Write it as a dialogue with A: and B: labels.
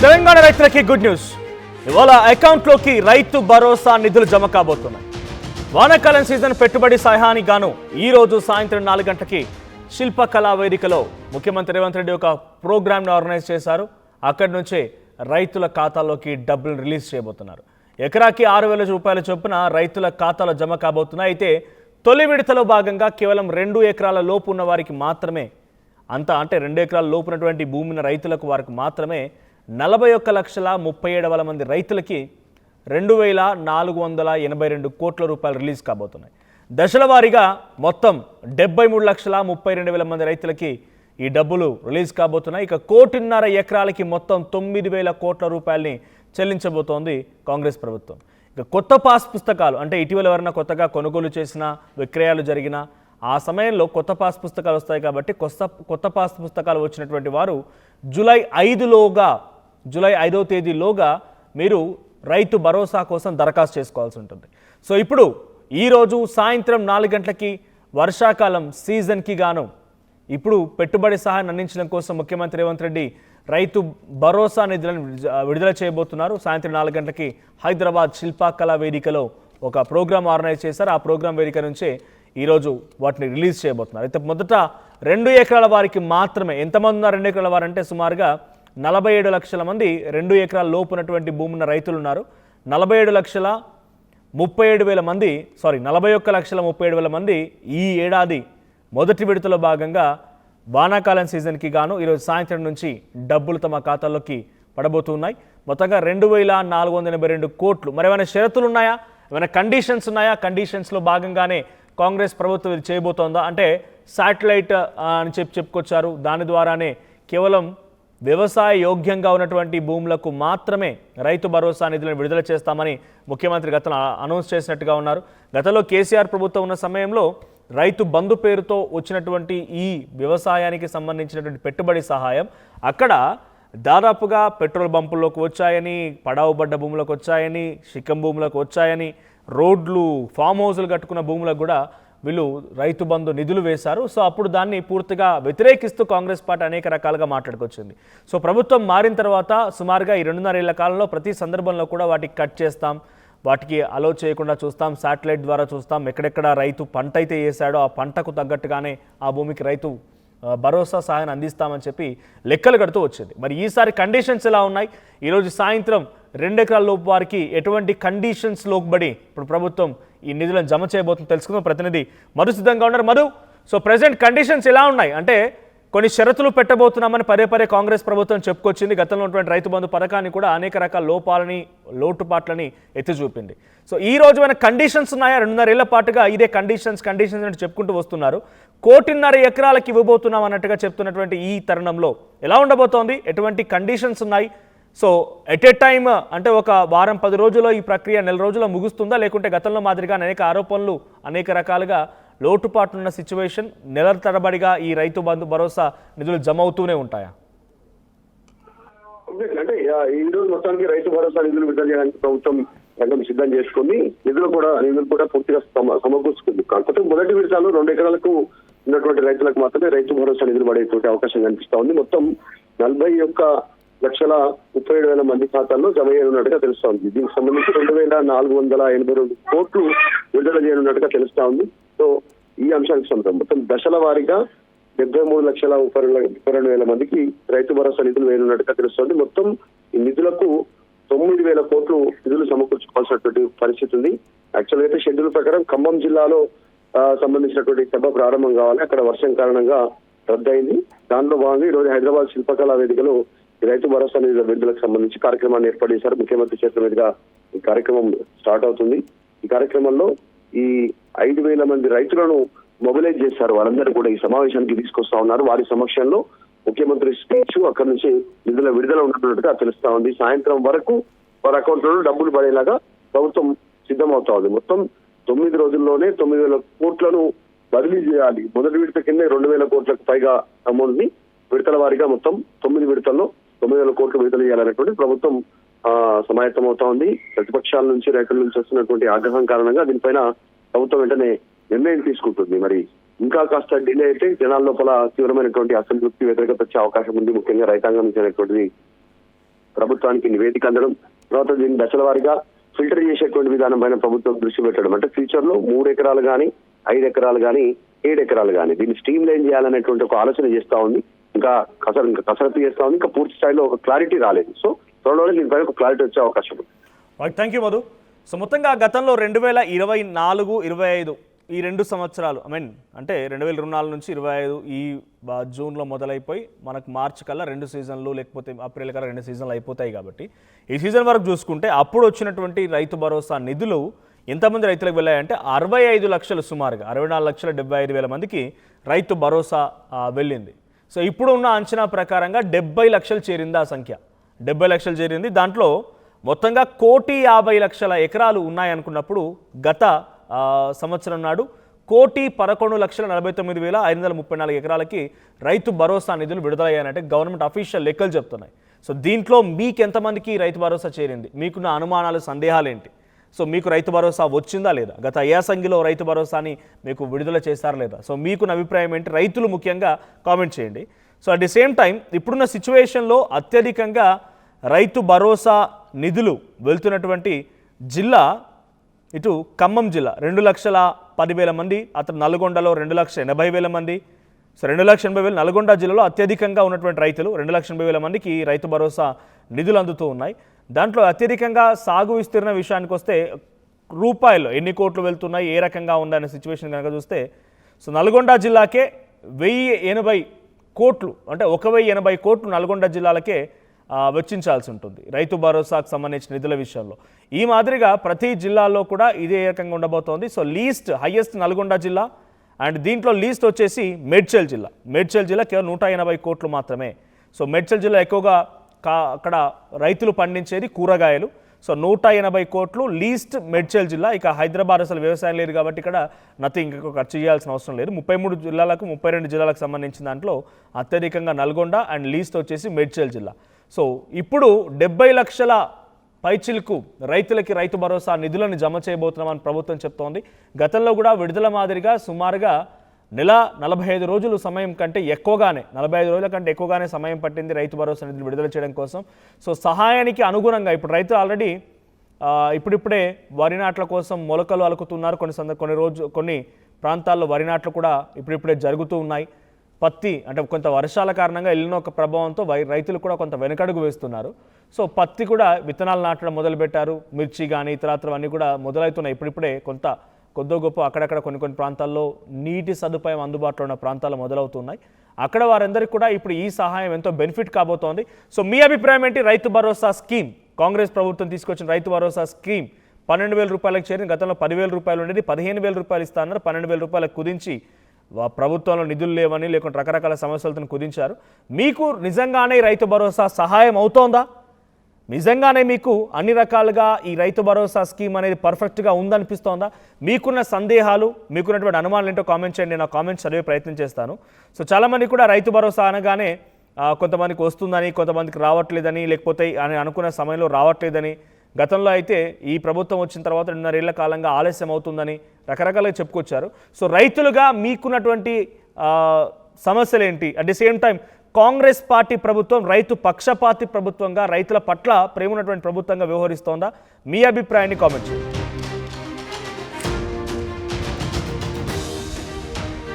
A: తెలంగాణ రైతులకి good news. ఇవాళ అకౌంట్లోకి రైతు భరోసా నిధులు జమ కాబోతున్నాయి. వానాకాలం సీజన్ పెట్టుబడి సహాయానికి గాను ఈ రోజు సాయంత్రం 4 గంటలకి శిల్పకళా వేదికలో ముఖ్యమంత్రి రేవంత్ రెడ్డి ఒక ప్రోగ్రామ్ను ఆర్గనైజ్ చేశారు. అక్కడి నుంచే రైతుల ఖాతాల్లోకి డబ్బులు రిలీజ్ చేయబోతున్నారు. ఎకరాకి 6,000 రూపాయల చొప్పున రైతుల ఖాతాలో జమ కాబోతున్నాయి. అయితే తొలి విడతలో భాగంగా కేవలం 2 ఎకరాల లోపు ఉన్న వారికి మాత్రమే, అంటే 2 ఎకరాల లోపు ఉన్నటువంటి భూమి ఉన్న రైతులకు వారికి మాత్రమే 41,37,000 మంది రైతులకి 2,482 కోట్ల రూపాయలు రిలీజ్ కాబోతున్నాయి. దశల వారీగా మొత్తం 73,32,000 మంది రైతులకి ఈ డబ్బులు రిలీజ్ కాబోతున్నాయి. ఇక 1.5 ఎకరాలకి మొత్తం 9,000 కోట్ల రూపాయలని చెల్లించబోతోంది కాంగ్రెస్ ప్రభుత్వం. ఇక కొత్త పాస్ పుస్తకాలు, అంటే ఇటీవల ఎవరైనా కొత్తగా కొనుగోలు చేసిన విక్రయాలు జరిగిన ఆ సమయంలో కొత్త పాస్ పుస్తకాలు వస్తాయి కాబట్టి కొత్త పాస్ పుస్తకాలు వచ్చినటువంటి వారు జూలై 5వ తేదీలోగా మీరు రైతు భరోసా కోసం దరఖాస్తు చేసుకోవాల్సి ఉంటుంది. సో ఇప్పుడు ఈరోజు సాయంత్రం 4 గంటలకి వర్షాకాలం సీజన్కి గాను ఇప్పుడు పెట్టుబడి సహాయాన్ని అందించడం కోసం ముఖ్యమంత్రి రేవంత్ రెడ్డి రైతు భరోసా నిధులను విడుదల చేయబోతున్నారు. సాయంత్రం 4 గంటలకి హైదరాబాద్ శిల్పకళా వేదికలో ఒక ప్రోగ్రాం ఆర్గనైజ్ చేశారు. ఆ ప్రోగ్రాం వేదిక నుంచే ఈరోజు వాటిని రిలీజ్ చేయబోతున్నారు. అయితే మొదట 2 ఎకరాల వారికి మాత్రమే, ఎంతమంది ఉన్నారు 2 ఎకరాల వారు అంటే సుమారుగా 47 లక్షల మంది 2 ఎకరాల లోపు ఉన్నటువంటి భూమి ఉన్న రైతులు ఉన్నారు. 41,37,000 మంది ఈ ఏడాది మొదటి విడతలో భాగంగా వానాకాలం సీజన్కి గాను ఈరోజు సాయంత్రం నుంచి డబ్బులు తమ ఖాతాల్లోకి పడబోతున్నాయి. మొత్తంగా 2,482 కోట్లు. మరి ఏమైనా షరతులు ఉన్నాయా, ఏమైనా కండిషన్స్ ఉన్నాయా? కండిషన్స్లో భాగంగానే కాంగ్రెస్ ప్రభుత్వం ఇది చేయబోతోందా అంటే శాటిలైట్ అని చెప్పుకొచ్చారు. దాని ద్వారానే కేవలం వ్యవసాయ యోగ్యంగా ఉన్నటువంటి భూములకు మాత్రమే రైతు భరోసా నిధులను విడుదల చేస్తామని ముఖ్యమంత్రి గతంలో అనౌన్స్ చేసినట్టుగా ఉన్నారు. గతంలో కేసీఆర్ ప్రభుత్వం ఉన్న సమయంలో రైతు బంధు పేరుతో వచ్చినటువంటి ఈ వ్యవసాయానికి సంబంధించినటువంటి పెట్టుబడి సహాయం అక్కడ దాదాపుగా పెట్రోల్ బంపుల్లోకి వచ్చాయని, పడావుబడ్డ భూములకు వచ్చాయని, శిఖం భూములకు వచ్చాయని, రోడ్లు, ఫామ్ హౌజులు కట్టుకున్న భూములకు కూడా వీళ్ళు రైతు బంధు నిధులు వేశారు. సో అప్పుడు దాన్ని పూర్తిగా వ్యతిరేకిస్తూ కాంగ్రెస్ పార్టీ అనేక రకాలుగా మాట్లాడుకొచ్చింది. సో ప్రభుత్వం మారిన తర్వాత సుమారుగా ఈ 2.5 ఏళ్ల కాలంలో ప్రతి సందర్భంలో కూడా వాటికి కట్ చేస్తాం, వాటికి అలో చేయకుండా చూస్తాం, శాటిలైట్ ద్వారా చూస్తాం, ఎక్కడెక్కడ రైతు పంట అయితే వేసాడో ఆ పంటకు తగ్గట్టుగానే ఆ భూమికి రైతు భరోసా సహాయాన్ని అందిస్తామని చెప్పి లెక్కలు కడుతూ వచ్చింది. మరి ఈసారి కండిషన్స్ ఎలా ఉన్నాయి? ఈరోజు సాయంత్రం 2 ఎకరాల లోపు వారికి ఎటువంటి కండిషన్స్ లోబడి ఇప్పుడు ప్రభుత్వం ఈ నిధులను జమ చేయబోతుందో తెలుసుకుందాం. ప్రతినిధి మధు సిద్ధంగా ఉన్నారు. మధు, సో ప్రెసెంట్ కండిషన్స్ ఎలా ఉన్నాయి? అంటే కొన్ని షరతులు పెట్టబోతున్నామని పదే కాంగ్రెస్ ప్రభుత్వం చెప్పుకొచ్చింది. గతంలో ఉన్నటువంటి రైతు బంధు పథకాన్ని కూడా అనేక రకాల లోటుపాట్లని ఎత్తి చూపింది. సో ఈ రోజు మన కండిషన్స్ ఉన్నాయా? 2.5 ఏళ్ల పాటుగా ఇదే కండిషన్స్ అంటే చెప్పుకుంటూ వస్తున్నారు. 1.5 ఎకరాలకు ఇవ్వబోతున్నాం అన్నట్టుగా చెప్తున్నటువంటి ఈ తరుణంలో ఎలా ఉండబోతోంది? ఎటువంటి కండిషన్స్ ఉన్నాయి? సో ఎట్ ఏ టైమ్ అంటే ఒక వారం 10 రోజుల్లో ఈ ప్రక్రియ నెల రోజుల్లో ముగుస్తుందా, లేకుంటే గతంలో మాదిరిగా అనేక ఆరోపణలు అనేక రకాలుగా లోటుపాట్లున్న సిచ్యువేషన్ నెలల తరబడిగా ఈ రైతు బంధు భరోసా నిధులు జమ అవుతూనే ఉంటాయా?
B: అంటే ఈ రోజు మొత్తానికి రైతు భరోసా నిధులు విడుదల చేయడానికి ప్రభుత్వం రంగం సిద్ధం చేసుకుంది. నిధులు కూడా పూర్తిగా సమకూర్చుకుంది. కాకపోతే మొదటి విడతలో 2 ఎకరాలకు ఉన్నటువంటి రైతులకు మాత్రమే రైతు భరోసా నిధులు పడేటువంటి అవకాశం కనిపిస్తా ఉంది. మొత్తం 41,37,000 మంది ఖాతాల్లో జమ చేయనున్నట్టుగా తెలుస్తా ఉంది. దీనికి సంబంధించి 2,482 కోట్లు విడుదల చేయనున్నట్టుగా తెలుస్తా ఉంది. సో ఈ అంశానికి సంబంధం మొత్తం దశల వారీగా 73,32,000 మందికి రైతు భరోసా నిధులు వేయనున్నట్టుగా తెలుస్తోంది. మొత్తం ఈ నిధులకు 9,000 కోట్లు నిధులు సమకూర్చుకోవాల్సినటువంటి పరిస్థితి ఉంది. యాక్చువల్ అయితే షెడ్యూల్ ప్రకారం ఖమ్మం జిల్లాలో సంబంధించినటువంటి సభ ప్రారంభం కావాలి. అక్కడ వర్షం కారణంగా రద్దయింది. దానిలో భాగంగా ఈ రోజు హైదరాబాద్ శిల్పకళా వేదికలో ఈ రైతు భరోసా నిధుల విడుదలకు సంబంధించి కార్యక్రమాన్ని ఏర్పాటు చేశారు. ముఖ్యమంత్రి చేతుల మీదుగా ఈ కార్యక్రమం స్టార్ట్ అవుతుంది. ఈ కార్యక్రమంలో ఈ 5,000 మంది రైతులను మొబిలైజ్ చేశారు. వాళ్ళందరూ కూడా ఈ సమావేశానికి తీసుకొస్తా ఉన్నారు. వారి సమక్షంలో ముఖ్యమంత్రి స్పీచ్, అక్కడి నుంచి నిధుల విడుదల ఉన్నట్టుగా తెలుస్తా ఉంది. సాయంత్రం వరకు వారి అకౌంట్లో డబ్బులు పడేలాగా ప్రభుత్వం సిద్ధమవుతా ఉంది. మొత్తం 9 రోజుల్లోనే 9,000 కోట్లను బదిలీ చేయాలి. మొదటి విడత కింద 2,000 కోట్లకు పైగా అమౌంట్ ని విడతల వారీగా మొత్తం 9 విడతల్లో 9,000 కోట్లు విడుదల చేయాలనేటువంటి ప్రభుత్వం సమాయత్తం అవుతా ఉంది. ప్రతిపక్షాల నుంచి, రైతుల నుంచి వస్తున్నటువంటి ఆగ్రహం కారణంగా దీనిపైన ప్రభుత్వం వెంటనే నిర్ణయం తీసుకుంటుంది. మరి ఇంకా కాస్త డిలే అయితే జనాల లోపల తీవ్రమైనటువంటి అసంతృప్తి, వ్యతిరేకత వచ్చే అవకాశం ఉంది. ముఖ్యంగా రైతాంగం నుంచి అనేటువంటిది ప్రభుత్వానికి నివేదిక అందడం, తర్వాత దీన్ని దశల వారీగా ఫిల్టర్ చేసేటువంటి విధానం పైన ప్రభుత్వం దృష్టి పెట్టడం. అంటే ఫ్యూచర్ లో 3 ఎకరాలు కానీ 5 ఎకరాలు కానీ 7 ఎకరాలు కానీ దీన్ని స్ట్రీమ్ లైన్ చేయాలనేటువంటి ఒక ఆలోచన చేస్తా ఉంది. ఇంకా కసరత్తు చేస్తా ఉంది. ఇంకా పూర్తి స్థాయిలో ఒక క్లారిటీ రాలేదు. సో త్వరలోనే దీనిపైన ఒక క్లారిటీ వచ్చే అవకాశం ఉంది.
A: Thank you Madhu. సో మొత్తంగా గతంలో 2024-25 ఈ 2 సంవత్సరాలు అంటే 2024 నుంచి 25 ఈ జూన్లో మొదలైపోయి మనకు మార్చి కల్లా 2 సీజన్లు లేకపోతే ఏప్రిల్ కల్లా 2 సీజన్లు అయిపోతాయి. కాబట్టి ఈ సీజన్ వరకు చూసుకుంటే అప్పుడు వచ్చినటువంటి రైతు భరోసా నిధులు ఎంతమంది రైతులకు వెళ్ళాయంటే 65 లక్షలు, సుమారుగా 64,75,000 మందికి రైతు భరోసా వెళ్ళింది. సో ఇప్పుడు ఉన్న అంచనా ప్రకారంగా 70 లక్షలు చేరింది. ఆ సంఖ్య 70 లక్షలు చేరింది. దాంట్లో మొత్తంగా 1,50,00,000 ఎకరాలు ఉన్నాయనుకున్నప్పుడు గత సంవత్సరం నాడు 1,11,49,534 ఎకరాలకి రైతు భరోసా నిధులు విడుదలయ్యాయంటే గవర్నమెంట్ అఫీషియల్ లెక్కలు చెప్తున్నాయి. సో దీంట్లో మీకు ఎంతమందికి రైతు భరోసా చేరింది, మీకున్న అనుమానాలు, సందేహాలు ఏంటి? సో మీకు రైతు భరోసా వచ్చిందా లేదా? గత యాసంగిలో రైతు భరోసాని మీకు విడుదల చేస్తారా లేదా? సో మీకున్న అభిప్రాయం ఏంటి? రైతులు ముఖ్యంగా కామెంట్ చేయండి. So at the same time ఇప్పుడున్న సిచ్యువేషన్లో అత్యధికంగా రైతు భరోసా నిధులు వెళ్తున్నటువంటి జిల్లా ఇటు ఖమ్మం జిల్లా 2,10,000 మంది, అతను నల్గొండలో 2,80,000 మంది. సో 2,80,000 నల్గొండ జిల్లాలో అత్యధికంగా ఉన్నటువంటి రైతులు 2,80,000 మందికి రైతు భరోసా నిధులు అందుతూ ఉన్నాయి. దాంట్లో అత్యధికంగా సాగు విస్తీర్ణ విషయానికి వస్తే రూపాయలు ఎన్ని కోట్లు వెళ్తున్నాయి, ఏ రకంగా ఉందనే సిచ్యువేషన్ కనుక చూస్తే సో నల్గొండ జిల్లాకే 1,080 కోట్లు, అంటే 1,080 కోట్లు నల్గొండ జిల్లాలకే వెచ్చించాల్సి ఉంటుంది రైతు భరోసాకు సంబంధించిన నిధుల విషయంలో. ఈ మాదిరిగా ప్రతి జిల్లాలో కూడా ఇదే రకంగా ఉండబోతోంది. సో హైయెస్ట్ నల్గొండ జిల్లా, అండ్ దీంట్లో లీస్ట్ వచ్చేసి మేడ్చల్ జిల్లా కేవలం 180 కోట్లు మాత్రమే. సో మేడ్చల్ జిల్లా ఎక్కువగా అక్కడ రైతులు పండించేది కూరగాయలు. సో 180 కోట్లు లీస్ట్ మేడ్చల్ జిల్లా. ఇక హైదరాబాద్ అసలు వ్యవసాయం లేదు కాబట్టి ఇక్కడ నథింగ్, ఇంకొక ఖర్చు చేయాల్సిన అవసరం లేదు. 33 జిల్లాలకు 32 జిల్లాలకు సంబంధించిన దాంట్లో అత్యధికంగా నల్గొండ అండ్ లీస్ట్ వచ్చేసి మేడ్చల్ జిల్లా. సో ఇప్పుడు 70 లక్షల పైచిలకు రైతులకి రైతు భరోసా నిధులను జమ చేయబోతున్నామని ప్రభుత్వం చెప్తోంది. గతంలో కూడా విడుదల మాదిరిగా సుమారుగా నెల 45 రోజులు సమయం కంటే ఎక్కువగానే 45 రోజుల కంటే ఎక్కువగానే సమయం పట్టింది రైతు భరోసా నిధులు విడుదల చేయడం కోసం. సో సహాయానికి అనుగుణంగా ఇప్పుడు రైతులు ఆల్రెడీ ఇప్పుడిప్పుడే వరి నాట్ల కోసం మొలకలు అలుకుతున్నారు. కొన్ని ప్రాంతాల్లో వరి నాట్లు కూడా ఇప్పుడిప్పుడే జరుగుతూ ఉన్నాయి. పత్తి అంటే కొంత వర్షాల కారణంగా ఎల్లినో ఒక ప్రభావంతో రైతులు కూడా కొంత వెనకడుగు వేస్తున్నారు. సో పత్తి కూడా విత్తనాలు నాటడం మొదలుపెట్టారు. మిర్చి కానీ ఇతరత్రవన్నీ కూడా మొదలవుతున్నాయి. ఇప్పుడిప్పుడే కొద్దో గొప్ప అక్కడక్కడ కొన్ని ప్రాంతాల్లో నీటి సదుపాయం అందుబాటులో ఉన్న ప్రాంతాలు మొదలవుతున్నాయి. అక్కడ వారందరికీ కూడా ఇప్పుడు ఈ సహాయం ఎంతో బెనిఫిట్ కాబోతోంది. సో మీ అభిప్రాయం ఏంటి? రైతు భరోసా స్కీమ్, కాంగ్రెస్ ప్రభుత్వం తీసుకొచ్చిన రైతు భరోసా స్కీమ్ 12,000 రూపాయలకు చేరింది. గతంలో 10,000 రూపాయలు ఉండేది, 15,000 రూపాయలు ఇస్తా అన్నారు. 12,000 రూపాయలకు కుదించి ప్రభుత్వంలో నిధులు లేవని లేకుంటే రకరకాల సమస్యలతో కుదించారు. మీకు నిజంగానే రైతు భరోసా సహాయం అవుతోందా? నిజంగానే మీకు అన్ని రకాలుగా ఈ రైతు భరోసా స్కీమ్ అనేది పర్ఫెక్ట్గా ఉందనిపిస్తోందా? మీకున్న సందేహాలు, మీకున్నటువంటి అనుమానాలు ఏంటో కామెంట్ చేయండి. నేను ఆ కామెంట్స్ చదివే ప్రయత్నం చేస్తాను. సో చాలామంది కూడా రైతు భరోసా అనగానే కొంతమందికి వస్తుందని, కొంతమందికి రావట్లేదని, లేకపోతే అని అనుకున్న సమయంలో రావట్లేదని, గతంలో అయితే ఈ ప్రభుత్వం వచ్చిన తర్వాత 2.5 ఏళ్ల కాలంగా ఆలస్యం అవుతుందని రకరకాలుగా చెప్పుకొచ్చారు. సో రైతులుగా మీకున్నటువంటి సమస్యలు ఏంటి? At the same time Congress party ప్రభుత్వం రైతు పక్షపాతి ప్రభుత్వంగా, రైతుల పట్ల ప్రేమ ఉన్నటువంటి ప్రభుత్వంగా వ్యవహరిస్తోందా? మీ అభిప్రాయాన్ని కామెంట్ చేయండి.